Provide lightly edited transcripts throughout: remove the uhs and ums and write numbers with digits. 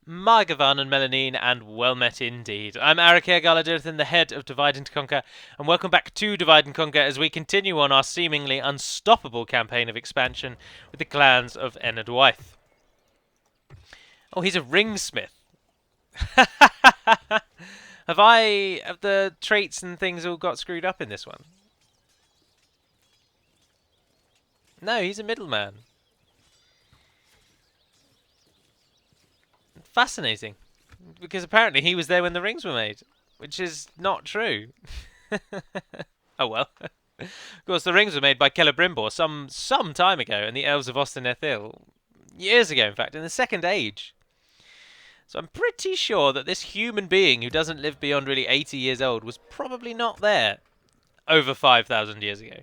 Margavan and Melanine, and well met indeed. I'm Arakir Galadirthan, the head of Divide and Conquer, and welcome back to Divide and Conquer as we continue on our seemingly unstoppable campaign of expansion with the Clans of Enedwaith. Oh, he's a ringsmith. Have the traits and things all got screwed up in this one? No, he's a middleman. Fascinating. Because apparently he was there when the rings were made, which is not true. Oh well. Of course, the rings were made by Celebrimbor some time ago, and the elves of Ostanethil years ago, in fact, in the Second Age. So I'm pretty sure that this human being who doesn't live beyond really 80 years old was probably not there over 5,000 years ago.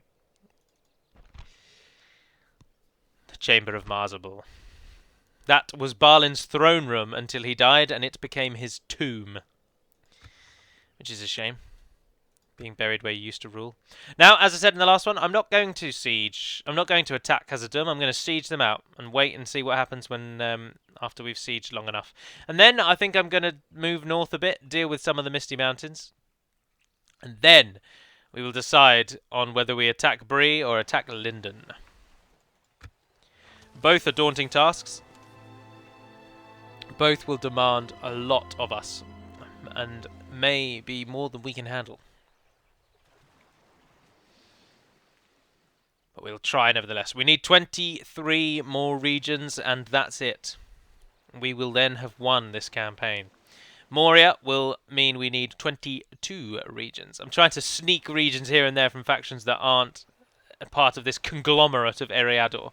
The Chamber of Marzabul. That was Balin's throne room until he died, and it became his tomb. Which is a shame. Being buried where you used to rule. Now, as I said in the last one, I'm not going to siege. I'm not going to attack Khazad-dûm. I'm going to siege them out and wait and see what happens when after we've sieged long enough. And then I think I'm going to move north a bit, deal with some of the Misty Mountains. And then we will decide on whether we attack Bree or attack Linden. Both are daunting tasks. Both will demand a lot of us, and may be more than we can handle. But we'll try nevertheless. We need 23 more regions, and that's it. We will then have won this campaign. Moria will mean we need 22 regions. I'm trying to sneak regions here and there from factions that aren't a part of this conglomerate of Eriador.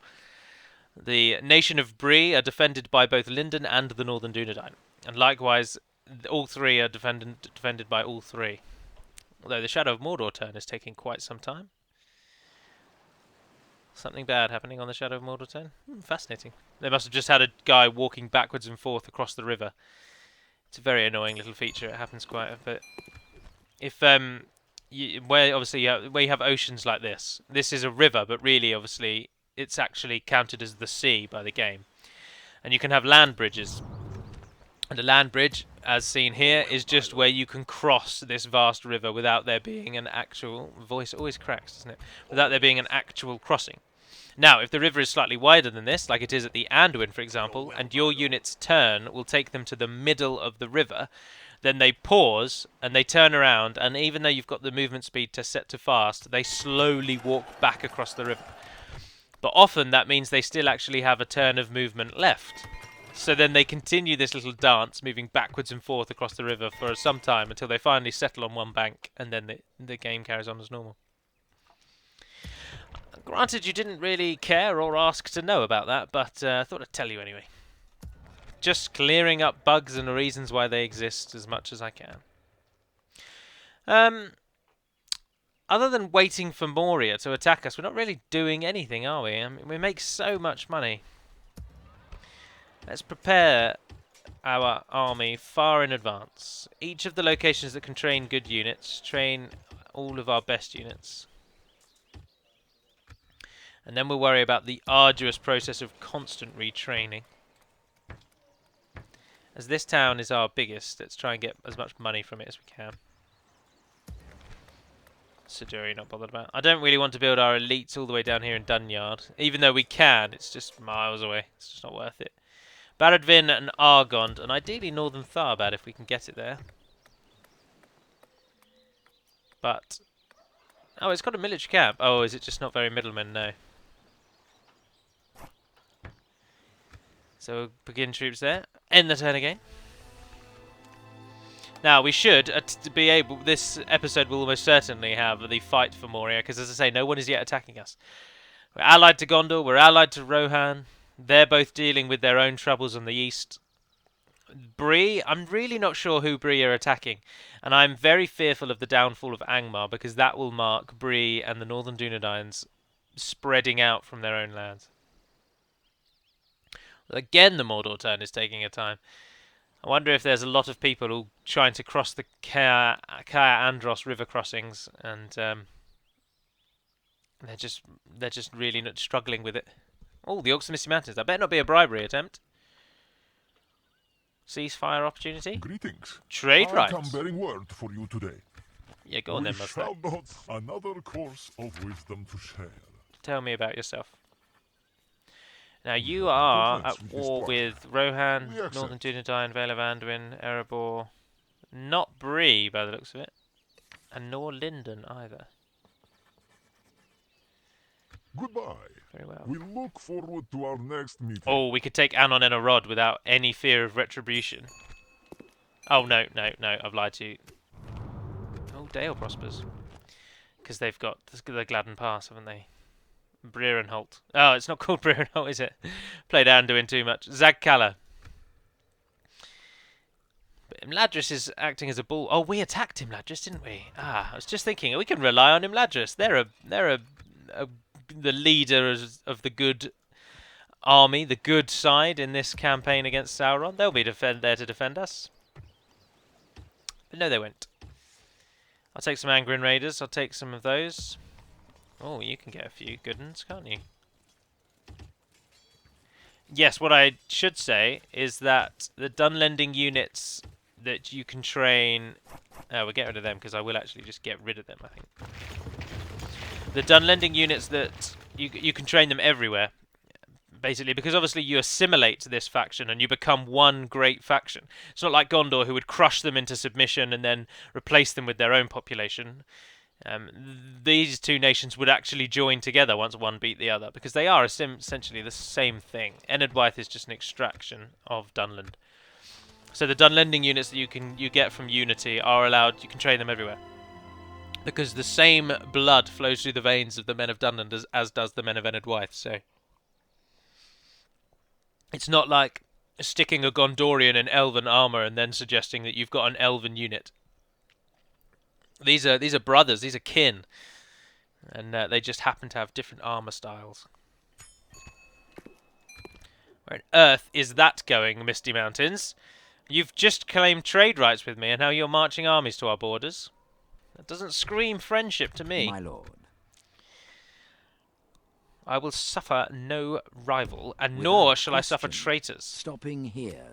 The nation of Bree are defended by both Linden and the Northern Dunedain. And likewise, all three are defended by all three. Although the Shadow of Mordor turn is taking quite some time. Something bad happening on the Shadow of Mordor turn? Fascinating. They must have just had a guy walking backwards and forth across the river. It's a very annoying little feature. It happens quite a bit. If where you have oceans like this. This is a river, but really, obviously, it's actually counted as the sea by the game. And you can have land bridges. And a land bridge, as seen here, is just where you can cross this vast river without there being an actual... Voice always cracks, doesn't it? Without there being an actual crossing. Now, if the river is slightly wider than this, like it is at the Anduin, for example, and your unit's turn will take them to the middle of the river, then they pause and they turn around, and even though you've got the movement speed set to fast, they slowly walk back across the river. But often that means they still actually have a turn of movement left. So then they continue this little dance, moving backwards and forth across the river for some time until they finally settle on one bank, and then the game carries on as normal. Granted, you didn't really care or ask to know about that, but I thought I'd tell you anyway. Just clearing up bugs and the reasons why they exist as much as I can. Other than waiting for Moria to attack us, we're not really doing anything, are we? I mean, we make so much money. Let's prepare our army far in advance. Each of the locations that can train good units, train all of our best units. And then we'll worry about the arduous process of constant retraining. As this town is our biggest, let's try and get as much money from it as we can. Siduri not bothered about. I don't really want to build our elites all the way down here in Dunyard. Even though we can, it's just miles away. It's just not worth it. Baradvin and Argond, and ideally Northern Tharbad if we can get it there. But... oh, it's got a military camp. Oh, is it just not very middlemen? No. So we'll begin troops there. End the turn again. Now, we should be able... this episode will almost certainly have the fight for Moria, because as I say, no one is yet attacking us. We're allied to Gondor, we're allied to Rohan. They're both dealing with their own troubles on the east. Bree, I'm really not sure who Bree are attacking. And I'm very fearful of the downfall of Angmar, because that will mark Bree and the Northern Dunedains spreading out from their own lands. Again, the Mordor turn is taking a time. I wonder if there's a lot of people all trying to cross the Kaya Andros river crossings, and they're just really not struggling with it. Oh, the Orcs of Misty Mountains. That better not be a bribery attempt. Ceasefire opportunity? Greetings. Trade I rights? am bearing word for you today. Yeah, go on then, We Mustang. shall not another course of wisdom to share. Tell me about yourself. Now, We you have are complaints at with this war party. with Rohan, We accept. Northern Dunedain, Vale of Anduin, Erebor, not Bree by the looks of it, and nor Linden either. Goodbye. Very well. We look forward to our next meeting. Oh, we could take Anon and a Rod without any fear of retribution. Oh, no, I've lied to you. Oh, Dale prospers. Because they've got the Gladden Pass, haven't they? Breerenholt. Oh, it's not called Breerenholt, is it? Played Anduin too much. Zagkala. Imladris is acting as a bull. Oh, we attacked Imladris, didn't we? Ah, I was just thinking we can rely on Imladris. They're the leader of the good army, the good side in this campaign against Sauron. They'll be there to defend us. But no, they won't. I'll take some Angren Raiders. I'll take some of those. Oh, you can get a few good ones, can't you? Yes, what I should say is that the Dunlending units that you can train... we'll get rid of them because I will actually just get rid of them, I think. The Dunlending units that you can train them everywhere, basically, because obviously you assimilate to this faction and you become one great faction. It's not like Gondor, who would crush them into submission and then replace them with their own population. These two nations would actually join together once one beat the other, because they are essentially the same thing. Enedwaith is just an extraction of Dunland. So the Dunlending units that you get from Unity are allowed. You can train them everywhere, because the same blood flows through the veins of the men of Dunland as does the men of Enedwaith. So it's not like sticking a Gondorian in elven armor and then suggesting that you've got an elven unit. These are brothers. These are kin, and they just happen to have different armor styles. Where on earth is that going, Misty Mountains? You've just claimed trade rights with me, and now you're marching armies to our borders. That doesn't scream friendship to me. My lord. I will suffer no rival, and Without nor shall I suffer question. traitors. Stopping here.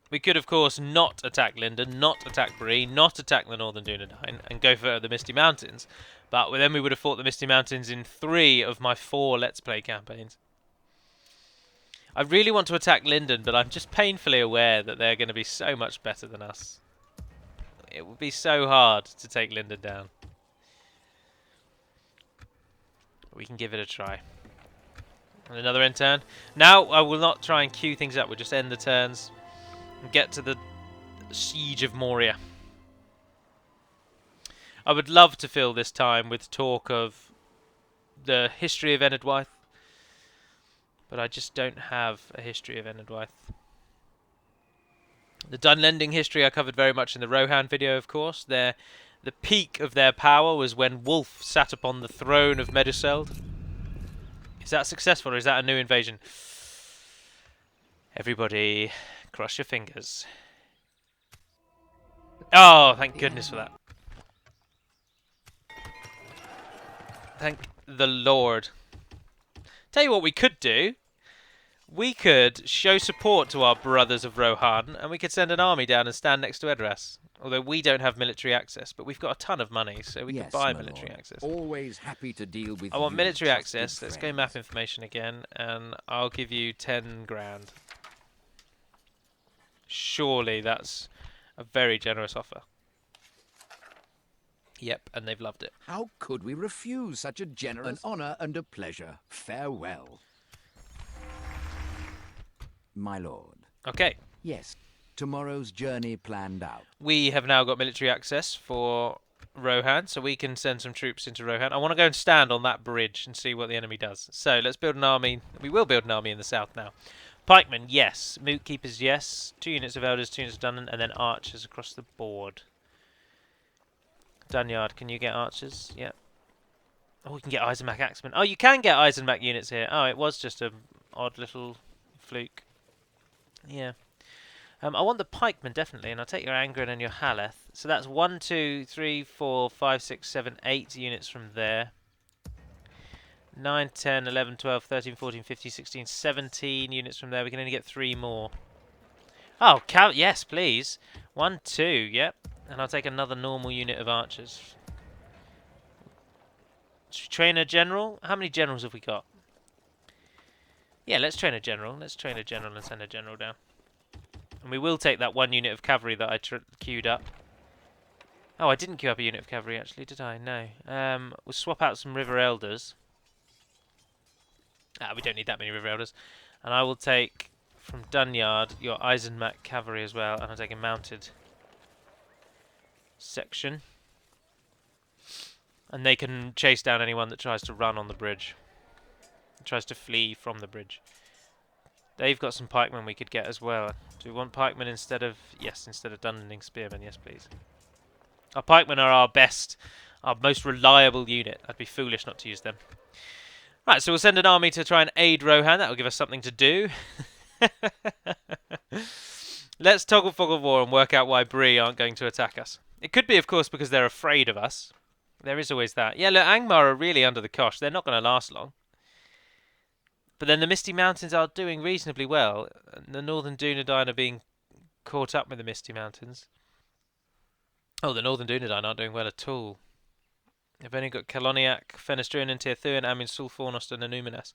We could, of course, not attack Linden, not attack Bree, not attack the Northern Dunedain, and go for the Misty Mountains. But then we would have fought the Misty Mountains in 3 of my 4 Let's Play campaigns. I really want to attack Linden, but I'm just painfully aware that they're going to be so much better than us. It would be so hard to take Linden down. But we can give it a try. And another end turn. Now I will not try and queue things up. We'll just end the turns and get to the Siege of Moria. I would love to fill this time with talk of the history of Enedwaith, but I just don't have a history of Enedwaith. The Dunlending history I covered very much in the Rohan video, of course. The peak of their power was when Wolf sat upon the throne of Meduseld. Is that successful, or is that a new invasion? Everybody, cross your fingers. Oh, thank goodness for that. Thank the Lord. Tell you what we could do. We could show support to our brothers of Rohan, and we could send an army down and stand next to Edras. Although we don't have military access, but we've got a ton of money, so we could buy military access. Always happy to deal with I want you, military trusted access. Let's go friends. map information again, and I'll give you 10 grand. Surely that's a very generous offer. Yep, and they've loved it. How could we refuse such a generous... An honour and a pleasure. Farewell. My lord. Okay. Yes. Tomorrow's journey planned out. We have now got military access for Rohan, so we can send some troops into Rohan. I want to go and stand on that bridge and see what the enemy does. So let's build an army. We will build an army in the south now. Pikemen, yes. Moot Keepers, yes. 2 units of Elders, 2 units of Dunland, and then archers across the board. Dunyard, can you get archers? Yep. Oh, we can get Eisenbach Axemen. Oh, you can get Eisenbach units here. Oh, it was just an odd little fluke. Yeah. I want the pikemen, definitely, and I'll take your Angren and your Haleth. So that's 1, 2, 3, 4, 5, 6, 7, 8 units from there. 9, 10, 11, 12, 13, 14, 15, 16, 17 units from there. We can only get 3 more. Oh, yes, please. 1, 2, yep. And I'll take another normal unit of archers. Should we train a general? How many generals have we got? Yeah, let's train a general. Let's train a general and send a general down. And we will take that 1 unit of cavalry that I queued up. Oh, I didn't queue up a unit of cavalry, actually, did I? No. We'll swap out some river elders. We don't need that many river elders. And I will take, from Dunyard, your Eisenach cavalry as well. And I'll take a mounted section. And they can chase down anyone that tries to run on the bridge. Tries to flee from the bridge. They've got some pikemen we could get as well. Do we want pikemen instead of... Yes, instead of Dunlanding spearmen. Yes, please. Our pikemen are our best, our most reliable unit. I'd be foolish not to use them. Right, so we'll send an army to try and aid Rohan. That will give us something to do. Let's toggle fog of war and work out why Bree aren't going to attack us. It could be, of course, because they're afraid of us. There is always that. Yeah, look, Angmar are really under the cosh. They're not going to last long. But then the Misty Mountains are doing reasonably well. The Northern Dunedain are being caught up with the Misty Mountains. Oh, the Northern Dunedain aren't doing well at all. They've only got Kaloniak, Fenestrian and Tirthuan, Amin, Sulfornost and Anuminas.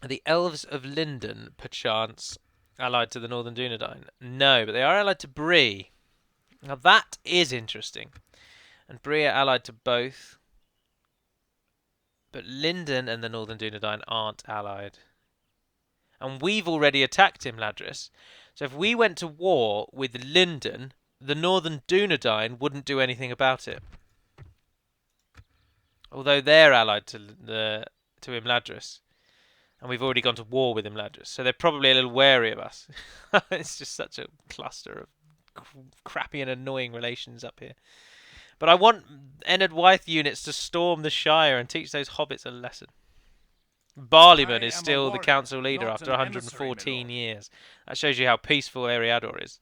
Are the Elves of Linden, perchance, allied to the Northern Dunedain? No, but they are allied to Bree. Now that is interesting. And Bree are allied to both. But Linden and the Northern Dunedain aren't allied. And we've already attacked Imladris. So if we went to war with Linden, the Northern Dunedain wouldn't do anything about it. Although they're allied to Imladris. And we've already gone to war with Imladris. So they're probably a little wary of us. It's just such a cluster of crappy and annoying relations up here. But I want Enedwaith units to storm the Shire and teach those hobbits a lesson. Barleyman is still the council leader after 114 years. That shows you how peaceful Eriador is.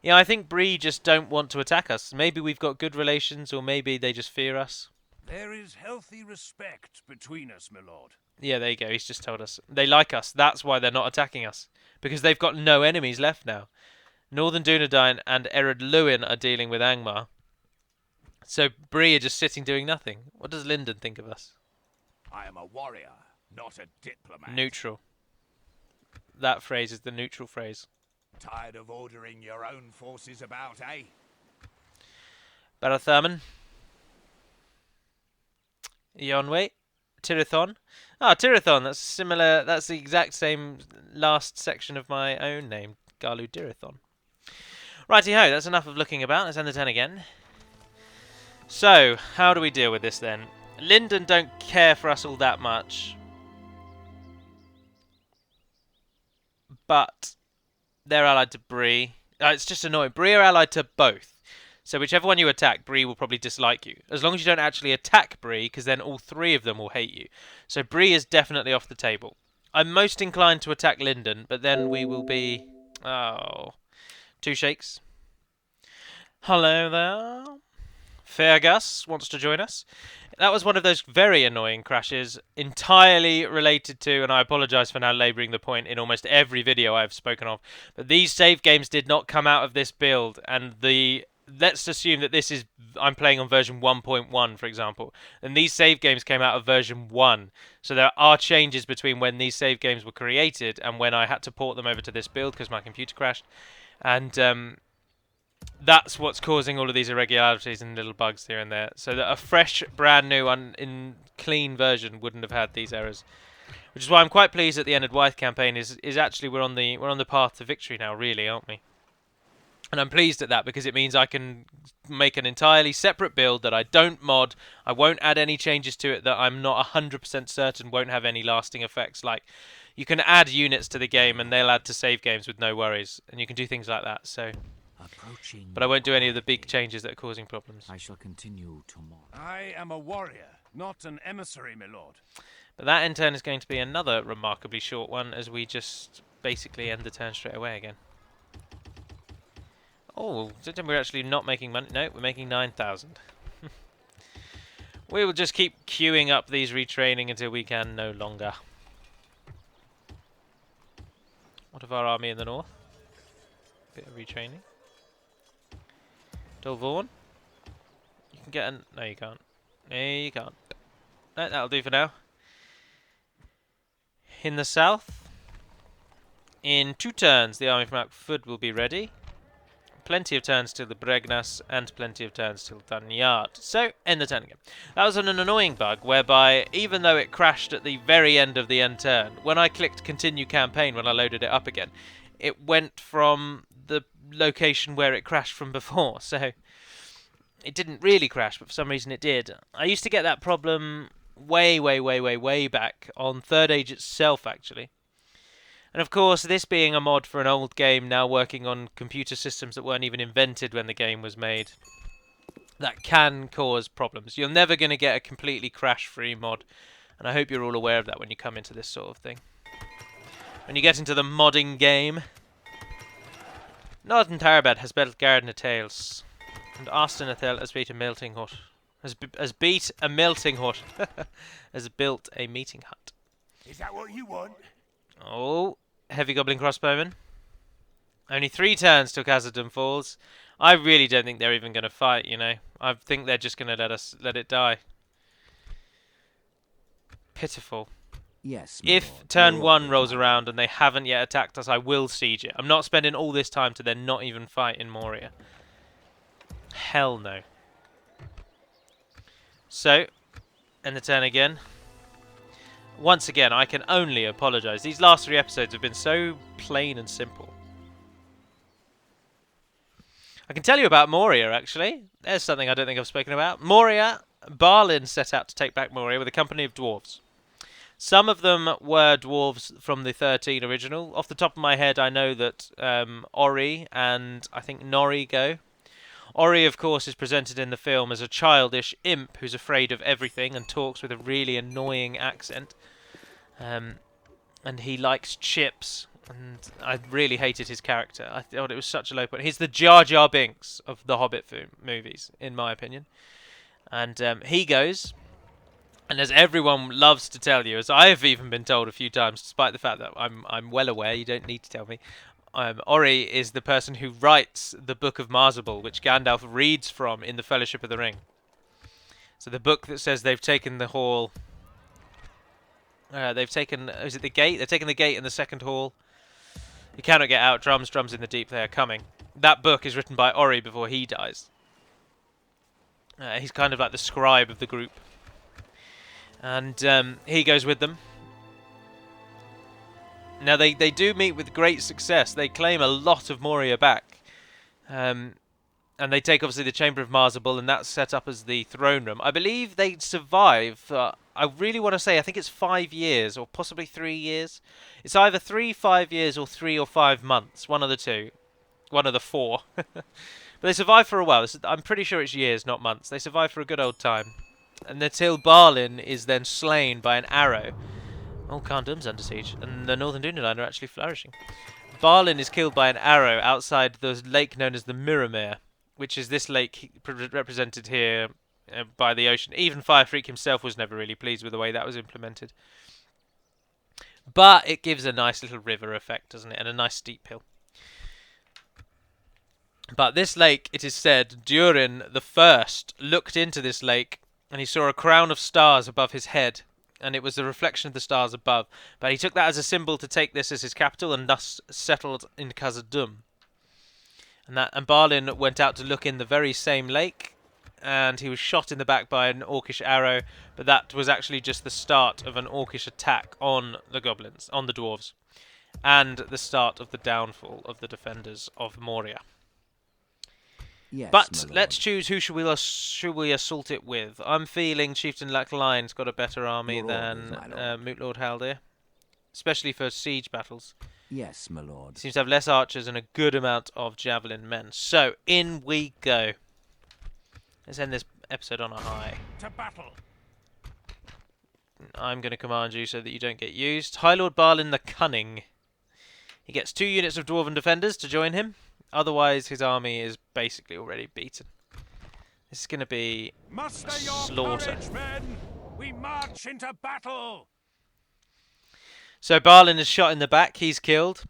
Yeah, I think Bree just don't want to attack us. Maybe we've got good relations, or maybe they just fear us. There is healthy respect between us, my lord. Yeah, there you go. He's just told us. They like us. That's why they're not attacking us. Because they've got no enemies left now. Northern Dunedain and Ered Luin are dealing with Angmar. So Bree are just sitting doing nothing. What does Linden think of us? I am a warrior, not a diplomat. Neutral. That phrase is the neutral phrase. Tired of ordering your own forces about, eh? Barathaman. Yonway. Tirithon. Tirithon, that's similar. That's the exact same last section of my own name, Galu Dirithon. Righty-ho, that's enough of looking about. Let's end the 10 again. So, how do we deal with this then? Linden don't care for us all that much. But they're allied to Bree. It's just annoying. Bree are allied to both. So whichever one you attack, Bree will probably dislike you. As long as you don't actually attack Bree, because then all 3 of them will hate you. So Bree is definitely off the table. I'm most inclined to attack Linden, but then we will be... Oh. 2 shakes. Hello there. Fairgus wants to join us. That was one of those very annoying crashes, entirely related to, and I apologise for now labouring the point in almost every video I've spoken of, but these save games did not come out of this build, and let's assume that this is, I'm playing on version 1.1, for example, and these save games came out of version 1, so there are changes between when these save games were created and when I had to port them over to this build because my computer crashed, and that's what's causing all of these irregularities and little bugs here and there. So that a fresh, brand new, clean version wouldn't have had these errors. Which is why I'm quite pleased that the Enedwaith campaign is actually we're on the path to victory now, really, aren't we? And I'm pleased at that because it means I can make an entirely separate build that I don't mod. I won't add any changes to it that I'm not 100% certain won't have any lasting effects. Like, you can add units to the game and they'll add to save games with no worries, and you can do things like that. So. But I won't do any of the big changes that are causing problems. I shall continue tomorrow. I am a warrior, not an emissary, my lord. But that in turn is going to be another remarkably short one as we just basically end the turn straight away again. Oh, we're actually not making money. No, we're making 9,000. We will just keep queuing up these retraining until we can no longer. What of our army in the north? Bit of retraining. Dolvaughan? You can get an... No, you can't. No, you can't. No, that'll do for now. In the south, in 2 turns, the army from Akfud will be ready. Plenty of turns till the Bregnas, and plenty of turns till Danyard. So, end the turn again. That was an annoying bug, whereby, even though it crashed at the very end of the end turn, when I clicked continue campaign when I loaded it up again, it went from the location where it crashed from before, so it didn't really crash, but for some reason it did. I used to get that problem way back on Third Age itself, actually. And of course, this being a mod for an old game now working on computer systems that weren't even invented when the game was made, that can cause problems. You're never going to get a completely crash-free mod, and I hope you're all aware of that when you come into this sort of thing. When you get into the modding game. Northern Tarbad has built Gardener Tales, and Austin Athel has beat a melting hut. Has beat a melting hut. Has built a meeting hut. Is that what you want? Oh, heavy goblin crossbowmen. Only 3 turns till Khazad-dûm falls. I really don't think they're even going to fight, you know. I think they're just going to let it die. Pitiful. Yes, my If lord, turn you're 1 right, rolls my around and they haven't yet attacked us, I will siege it. I'm not spending all this time to then not even fight in Moria. Hell no. So, end the turn again. Once again, I can only apologise. These last 3 episodes have been so plain and simple. I can tell you about Moria, actually. There's something I don't think I've spoken about. Moria, Balin set out to take back Moria with a company of dwarves. Some of them were dwarves from the 13 original. Off the top of my head, I know that Ori and I think Nori go. Ori, of course, is presented in the film as a childish imp who's afraid of everything and talks with a really annoying accent. And he likes chips, and I really hated his character. I thought it was such a low point. He's the Jar Jar Binks of the Hobbit movies, in my opinion. And he goes, and as everyone loves to tell you, as I have even been told a few times, despite the fact that I'm well aware, you don't need to tell me, Ori is the person who writes the Book of Marzabul, which Gandalf reads from in the Fellowship of the Ring. So the book that says they've taken the hall... they've taken... Is it the gate? They've taken the gate in the second hall. You cannot get out. Drums, drums in the deep. They are coming. That book is written by Ori before he dies. He's kind of like the scribe of the group. And he goes with them. Now, they do meet with great success. They claim a lot of Moria back. And they take, obviously, the Chamber of Marzabul, and that's set up as the throne room. I believe they survive, I really want to say, I think it's 5 years, or possibly 3 years. It's either 3, 5 years, or 3 or 5 months. One of the two. One of the 4. But they survive for a while. I'm pretty sure it's years, not months. They survive for a good old time. And until Balin is then slain by an arrow. Oh, Kharndum's under siege, and the Northern Dunland are actually flourishing. Balin is killed by an arrow outside the lake known as the Mirrormere, which is this lake represented here by the ocean. Even Firefreak himself was never really pleased with the way that was implemented. But it gives a nice little river effect, doesn't it? And a nice steep hill. But this lake, it is said, Durin the First looked into this lake and he saw a crown of stars above his head. And it was the reflection of the stars above. But he took that as a symbol to take this as his capital and thus settled in Khazad-dûm. And Balin went out to look in the very same lake, and he was shot in the back by an orcish arrow, but that was actually just the start of an orcish attack on the goblins, on the dwarves, and the start of the downfall of the defenders of Moria. Yes, But my let's lord. choose who should we assault it with. I'm feeling Chieftain Lacklein's got a better army Your than orders, my lord. Moot Lord Haldir, especially for siege battles. Yes, my lord. Seems to have less archers and a good amount of javelin men. So, in we go. Let's end this episode on a high. To battle. I'm going to command you so that you don't get used. High Lord Balin the Cunning. He gets 2 units of Dwarven defenders to join him. Otherwise, his army is basically already beaten. This is going to be Muster a your slaughter. courage, men! We march into battle! So Balin is shot in the back. He's killed.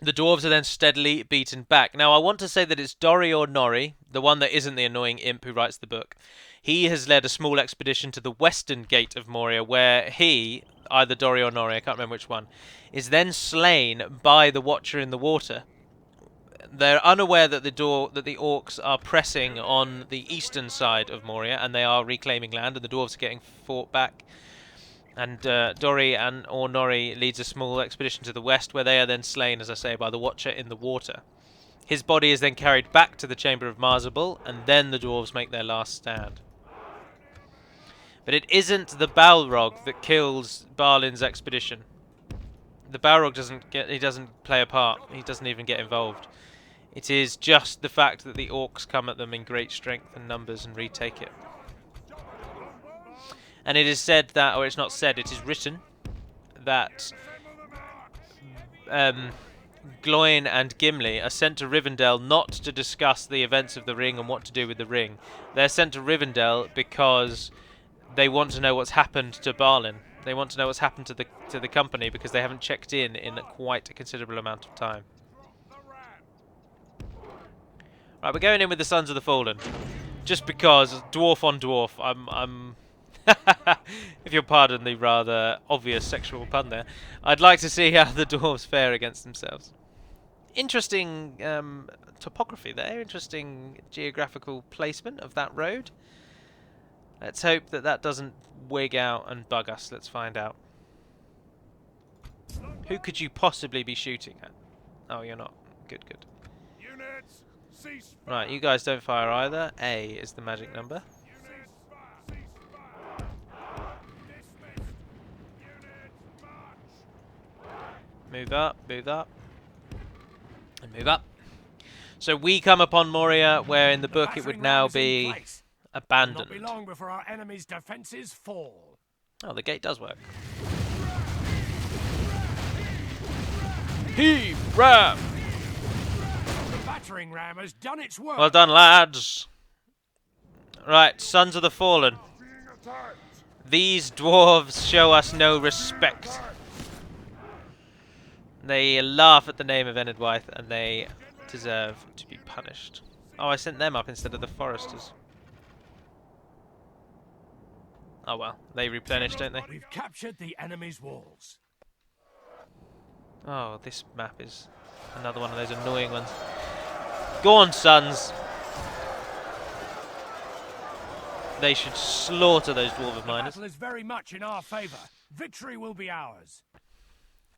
The dwarves are then steadily beaten back. Now, I want to say that it's Dorry or Norrie, the one that isn't the annoying imp who writes the book. He has led a small expedition to the western gate of Moria, where he, either Dorry or Norrie, I can't remember which one, is then slain by the Watcher in the Water. They're unaware that the orcs are pressing on the eastern side of Moria, and they are reclaiming land, and the dwarves are getting fought back. And Dorry or Norrie leads a small expedition to the west, where they are then slain, as I say, by the Watcher in the Water. His body is then carried back to the Chamber of Marzabul, and then the dwarves make their last stand. But it isn't the Balrog that kills Balin's expedition. The Balrog doesn't play a part. He doesn't even get involved. It is just the fact that the orcs come at them in great strength and numbers and retake it. And it is said that, or it's not said, it is written that Gloin and Gimli are sent to Rivendell not to discuss the events of the ring and what to do with the ring. They're sent to Rivendell because they want to know what's happened to Balin. They want to know what's happened to the company because they haven't checked in quite a considerable amount of time. Right, we're going in with the Sons of the Fallen, just because dwarf on dwarf. I'm if you'll pardon the rather obvious sexual pun there, I'd like to see how the dwarves fare against themselves. Interesting topography there, interesting geographical placement of that road. Let's hope that that doesn't wig out and bug us. Let's find out. Who could you possibly be shooting at? Oh, you're not. Good, good. Units, cease fire! Right, you guys don't fire either. A is the magic number. Units, fire! Cease fire! Dismissed! Units, march! Move up, and move up. So we come upon Moria, where in the book it would now be abandoned. Not be long before our enemy's defences fall. Oh, the gate does work. Heave ram! The battering ram has done its work. Well done, lads. Right, Sons of the Fallen. These dwarves show us no respect. They laugh at the name of Enedwaith, and they deserve to be punished. Oh, I sent them up instead of the foresters. Oh well, they replenish, don't they? We've captured the enemy's walls. Oh, this map is another one of those annoying ones. Go on, sons. They should slaughter those dwarven The miners. battle is very much in our favour. Victory will be ours.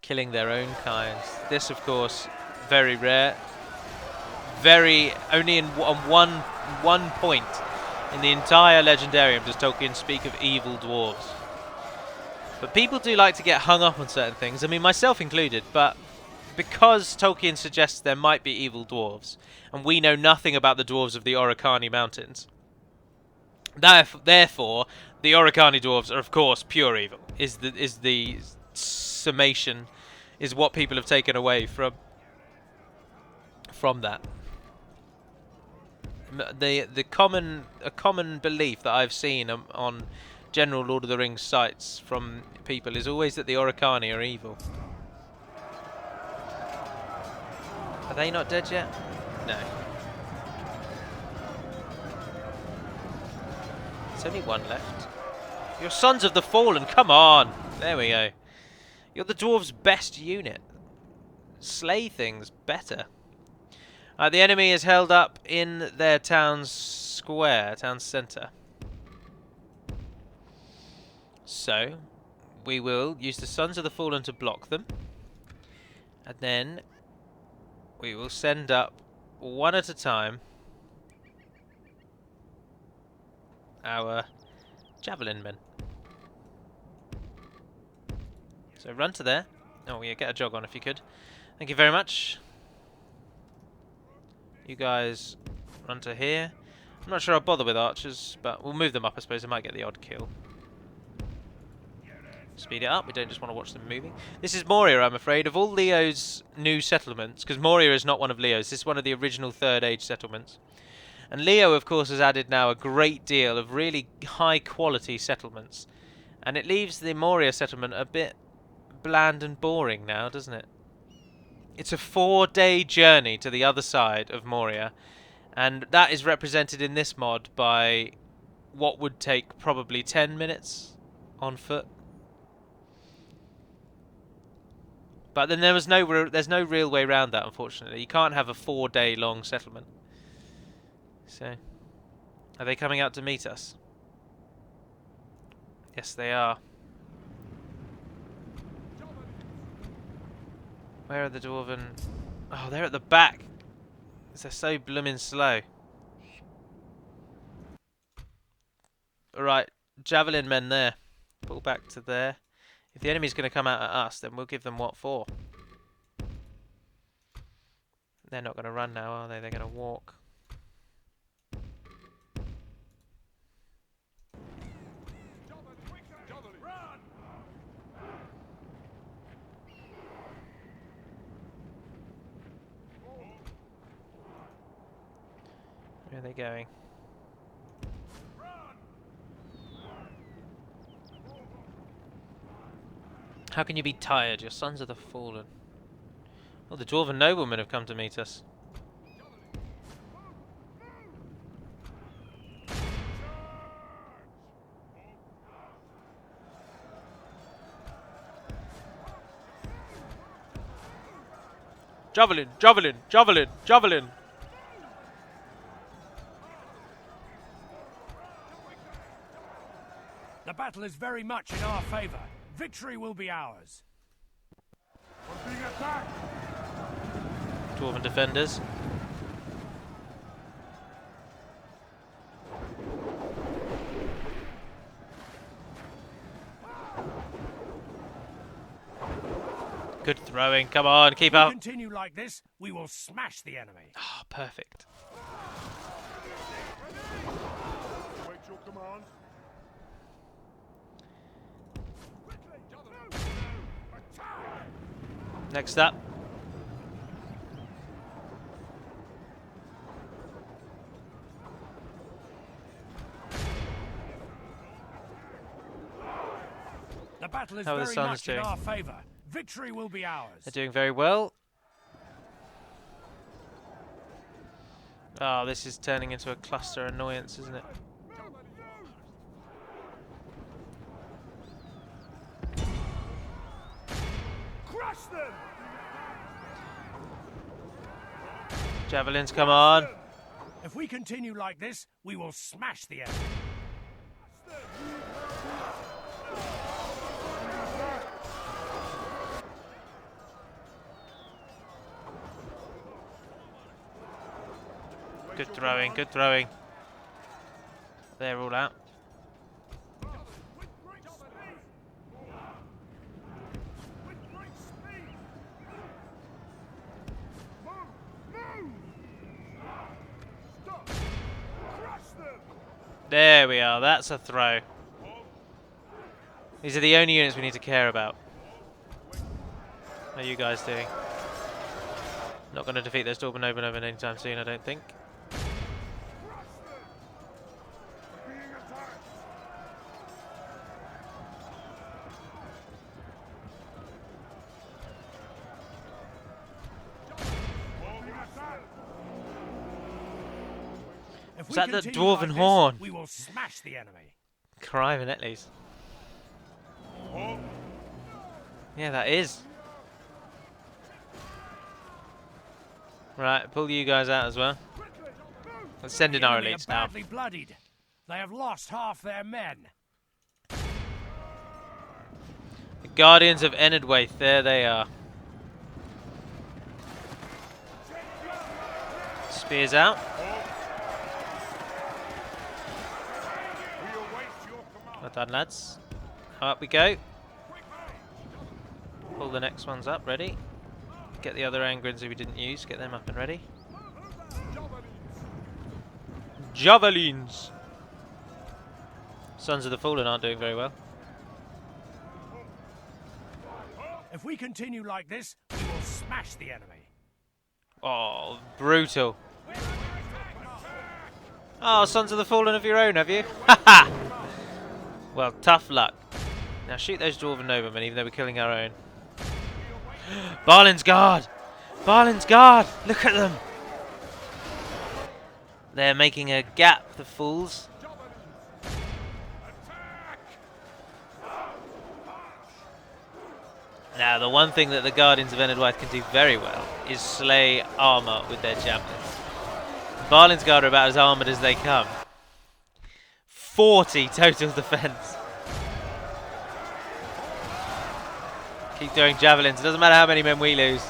Killing their own kinds. This, of course, very rare. Very only on one point in the entire Legendarium does Tolkien speak of evil dwarves. But people do like to get hung up on certain things. I mean, myself included. But because Tolkien suggests there might be evil dwarves, and we know nothing about the dwarves of the Oricani Mountains, therefore the Oricani dwarves are, of course, pure evil. Is the summation, is what people have taken away from that. A common belief that I've seen on general Lord of the Rings sites from people is always that the Oricani are evil. Are they not dead yet? No. There's only one left. You're Sons of the Fallen, come on! There we go. You're the dwarves' best unit. Slay things better. The enemy is held up in their town square, town centre. So, we will use the Sons of the Fallen to block them. And then we will send up, one at a time, our javelin men. So run to there. Oh yeah, get a jog on if you could. Thank you very much. You guys run to here. I'm not sure I'll bother with archers, but we'll move them up, I suppose. I might get the odd kill. Speed it up. We don't just want to watch them moving. This is Moria, I'm afraid. Of all Leo's new settlements, because Moria is not one of Leo's. This is one of the original Third Age settlements. And Leo, of course, has added now a great deal of really high-quality settlements. And it leaves the Moria settlement a bit bland and boring now, doesn't it? It's a 4-day journey to the other side of Moria. And that is represented in this mod by what would take probably 10 minutes on foot. But then there's no real way around that, unfortunately. You can't have a 4-day long settlement. So, are they coming out to meet us? Yes, they are. Where are the dwarven? Oh, they're at the back. They're so blooming slow. Alright, javelin men there. Pull back to there. If the enemy's going to come out at us, then we'll give them what for. They're not going to run now, are they? They're going to walk. Where are they going? How can you be tired? Your sons are the fallen. Oh, the dwarven noblemen have come to meet us. Javelin! Javelin! Javelin! Javelin! The battle is very much in our favor. Victory will be ours. We're being attacked! Dwarven defenders. Good throwing. Come on, keep If we up. continue like this, we will smash the enemy. Ah, perfect. Wait your command. Next up. The battle is How are the very Suns much in doing? our favor. Victory will be ours. They're doing very well. Oh, this is turning into a cluster annoyance, isn't it? Crush them! Javelins, come on. If we continue like this, we will smash the enemy. Good throwing, good throwing. They're all out. There we are, that's a throw. These are the only units we need to care about. How are you guys doing? Not going to defeat those Dwarven noblemen anytime soon, I don't think. If Was we that the continue dwarven like this, horn? we will smash the enemy. Crime at least. Yeah, that is. Right, pull you guys out as well. Let's send in The our enemy are elites now. badly bloodied. They have lost half their men. The Guardians of Enedwaith, there they are. Spears out. Well done, lads. Up we go. Pull the next ones up, ready. Get the other Angrins who we didn't use, get them up and ready. Javelins! Sons of the Fallen aren't doing very well. If we continue like this, we will smash the enemy. Oh, brutal. Oh, Sons of the Fallen of your own, have you? Ha ha! Well, tough luck. Now shoot those Dwarven noblemen, even though we're killing our own. Balin's guard! Balin's guard! Look at them! They're making a gap, the fools. Now, the one thing that the Guardians of Enedwaith can do very well is slay armour with their javelins. Balin's guard are about as armoured as they come. 40 total defence. Keep throwing javelins. It doesn't matter how many men we lose.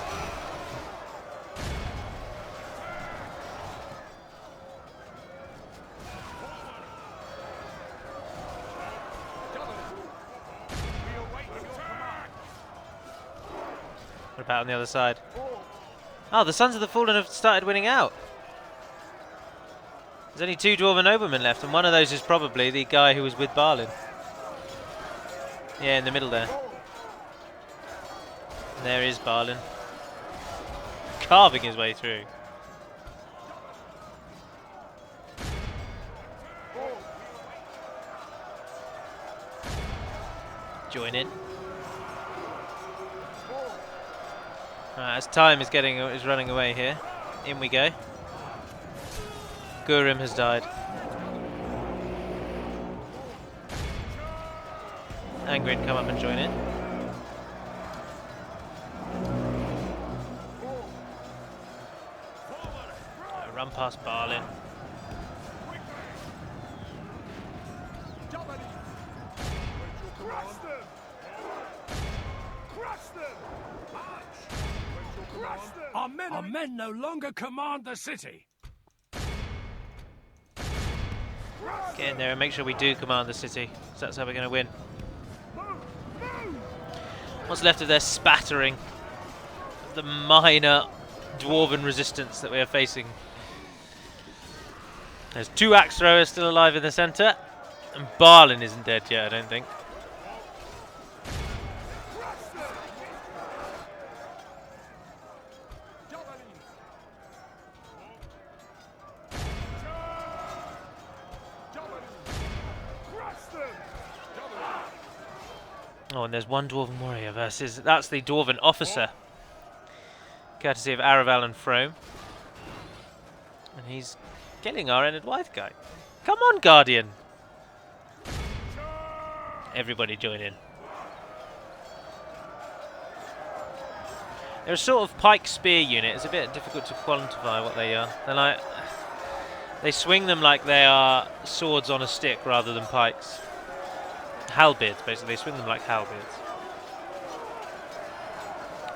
What about on the other side? Oh, the Sons of the Fallen have started winning out. There's only 2 Dwarven noblemen left, and one of those is probably the guy who was with Balin. Yeah, in the middle there. And there is Balin. Carving his way through. Join in. As time is running away here. In we go. Gurim has died. Angrid, come up and join in. Run past Balin. Crush them! Crush them! Crush them! Our men no longer command the city. Get in there and make sure we do command the city, so that's how we're going to win. What's left of their spattering? The minor dwarven resistance that we are facing. There's 2 axe throwers still alive in the centre, and Balin isn't dead yet, I don't think. Oh, and there's 1 Dwarven warrior versus... That's the Dwarven officer. Courtesy of Araval and Frome. And he's killing our Enedwaith guy. Come on, Guardian! Everybody join in. They're a sort of pike spear unit. It's a bit difficult to quantify what they are. They're like... They swing them like they are swords on a stick rather than pikes. Halberds, basically. They swing them like halberds.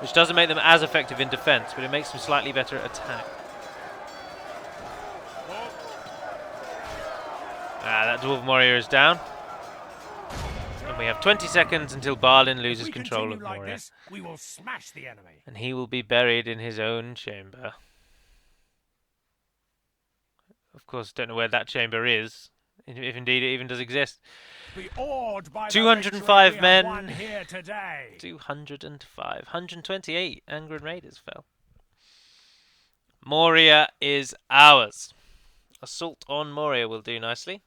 Which doesn't make them as effective in defense, but it makes them slightly better at attack. That Dwarven warrior is down. And we have 20 seconds until Balin loses control of like Moria. this, we will smash the enemy. And he will be buried in his own chamber. Of course, don't know where that chamber is, if indeed it even does exist. Be awed by 205 the men. won here today. 205. 128 Angren Raiders fell. Moria is ours. Assault on Moria will do nicely.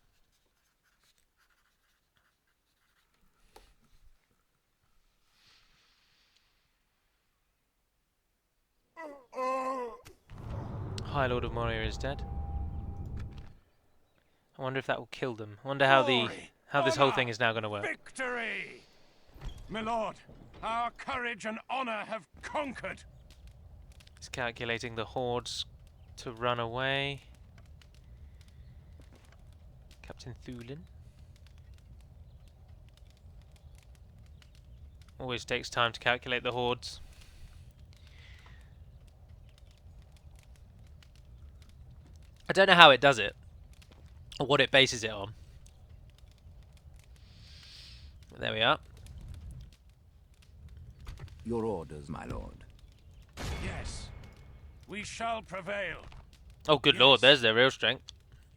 High Lord of Moria is dead. I wonder if that will kill them. I wonder how this whole thing is now going to work. Victory! My lord, our courage and honor have conquered. He's calculating the hordes to run away. Captain Thulin. Always takes time to calculate the hordes. I don't know how it does it, or what it bases it on. But there we are. Your orders, my lord. Yes, we shall prevail. Oh, good Yes. lord, there's their real strength.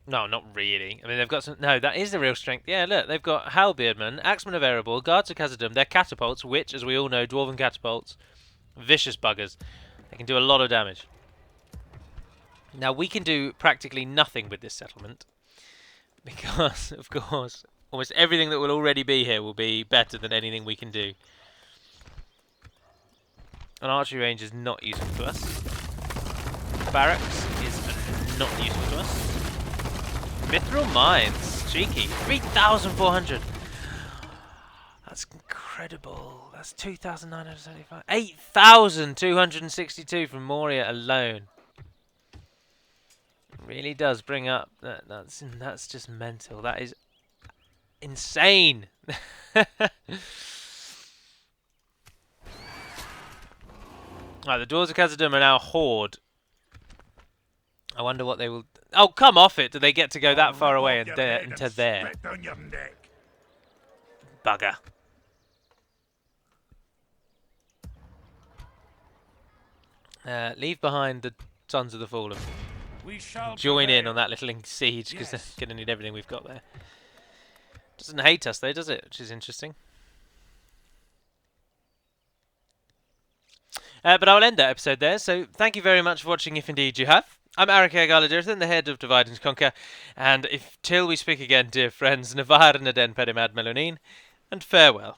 No, not really. I mean, they've got some... No, that is the real strength. Yeah, look, they've got Halbeardmen, Axemen of Erebor, Guards of Khazad-dûm, their catapults, which, as we all know, Dwarven catapults, vicious buggers. They can do a lot of damage. Now, we can do practically nothing with this settlement. Because, of course, almost everything that will already be here will be better than anything we can do. An archery range is not useful to us. Barracks is not useful to us. Mithril mines, cheeky. 3,400. That's incredible. That's 2,975. 8,262 from Moria alone. It really does bring up. That's just mental. That is insane. Right, the Doors of Khazad-dûm are now a horde. I wonder what they will... Oh, come off it! Do they get to go that far away and into there? Bugger. Leave behind the Sons of the Fallen. We shall Join in prevail. on that little siege, because Yes. they're going to need everything we've got there. Doesn't hate us though, does it? Which is interesting. But I'll end that episode there, so thank you very much for watching, if indeed you have. I'm Arake Galadirthan, the head of Divide and Conquer, and till we speak again, dear friends, Navar Naden Perimad Melonin, and farewell.